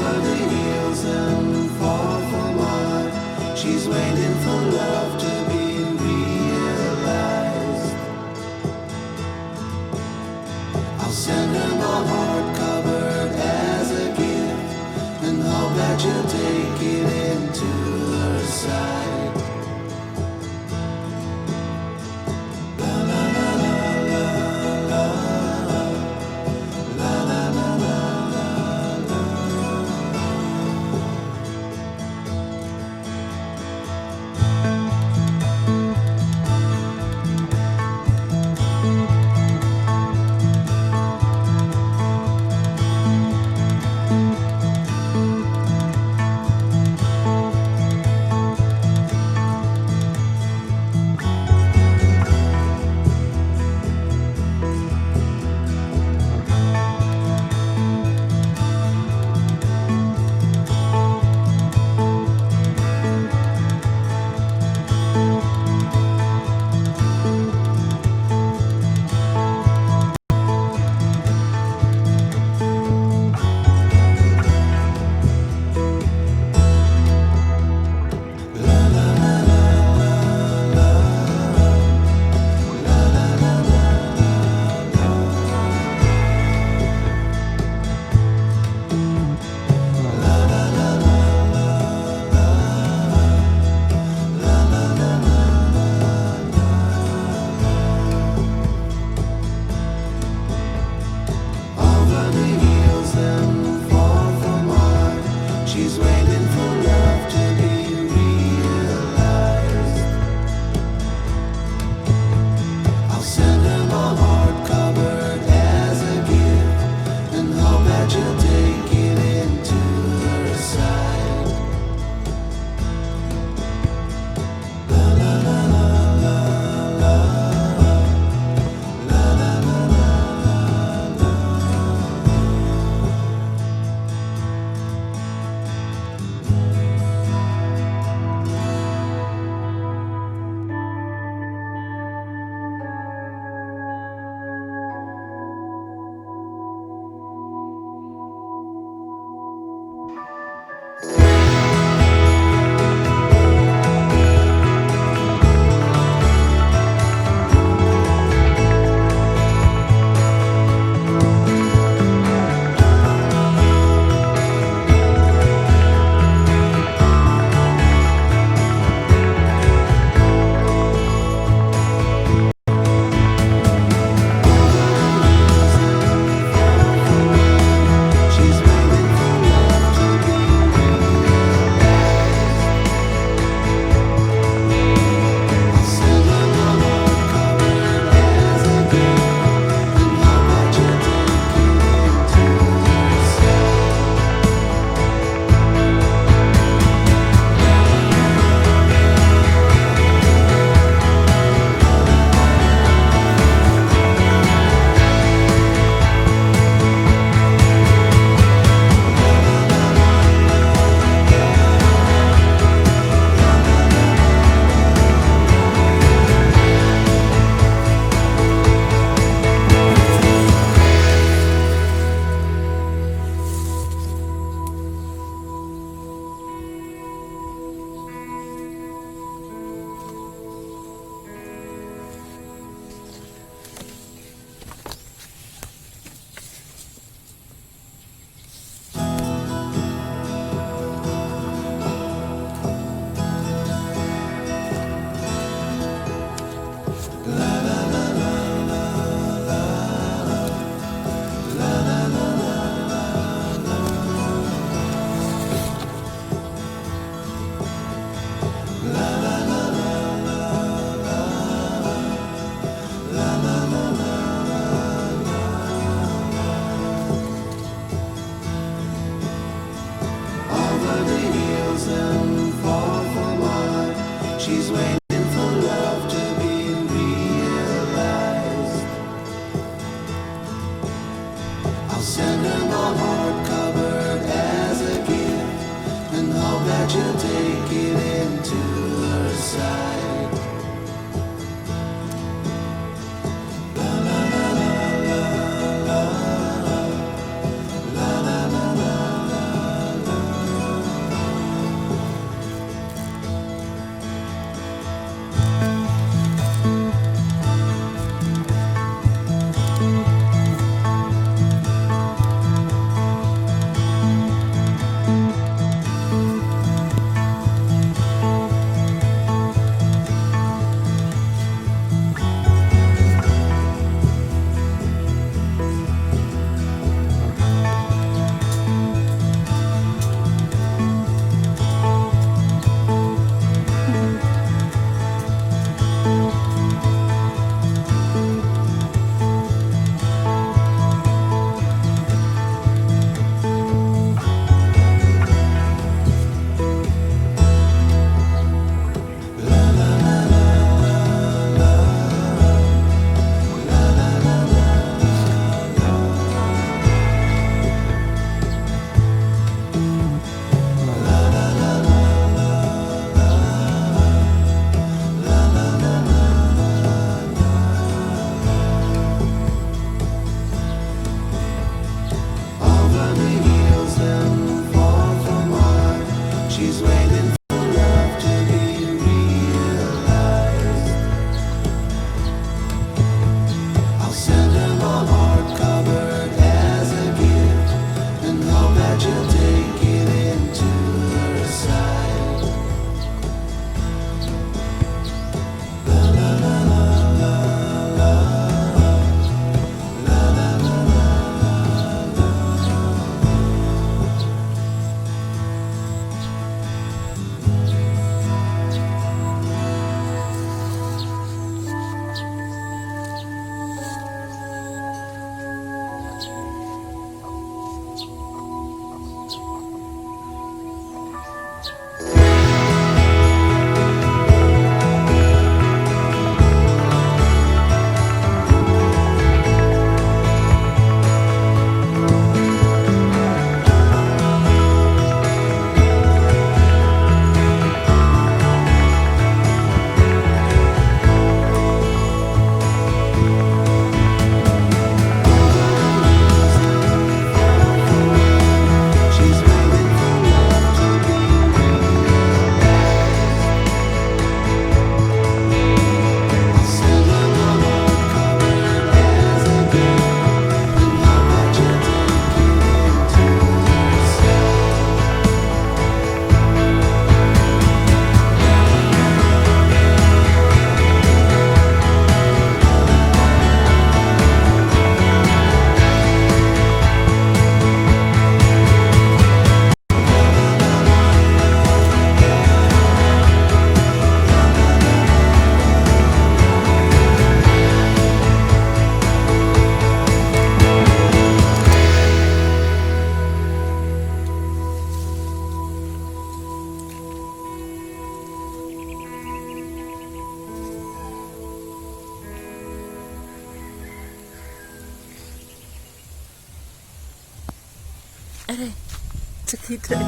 over the hills and far from wide. She's waiting for love to be realized. I'll send her my heart covered as a gift, and hope that you'll take it into her side. La la la la la la la la la la la la. Over the hills and far from wide, she's waiting for love to be realized. I'll send her my heart covered as a gift, and hope that you'll take it into her side. La la la la la la la la la la la. She's waiting for love to be realized. I'll send her my heart covered as a gift, and hope that you'll take it into her side. Over the hills and far from wide, she's waiting for love to be realized. I'll send her my heart covered as a gift, and hope that you'll take it into her side. La la la la la la la la la la la. अरे chiquita.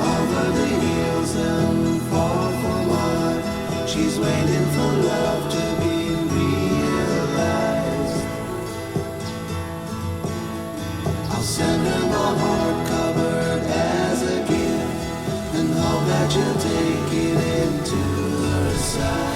Over the hills and far from mine, she's waiting for love to be realized. I'll send her my heart covered as a gift, and hope that you'll take it into her side.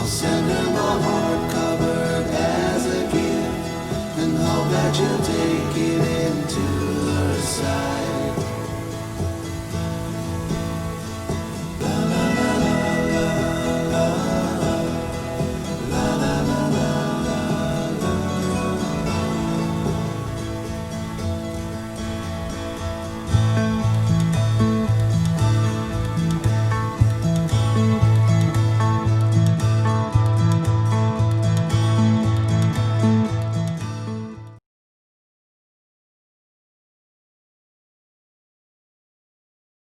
send her the hardcover as a gift, and hope that you'll take it into her side.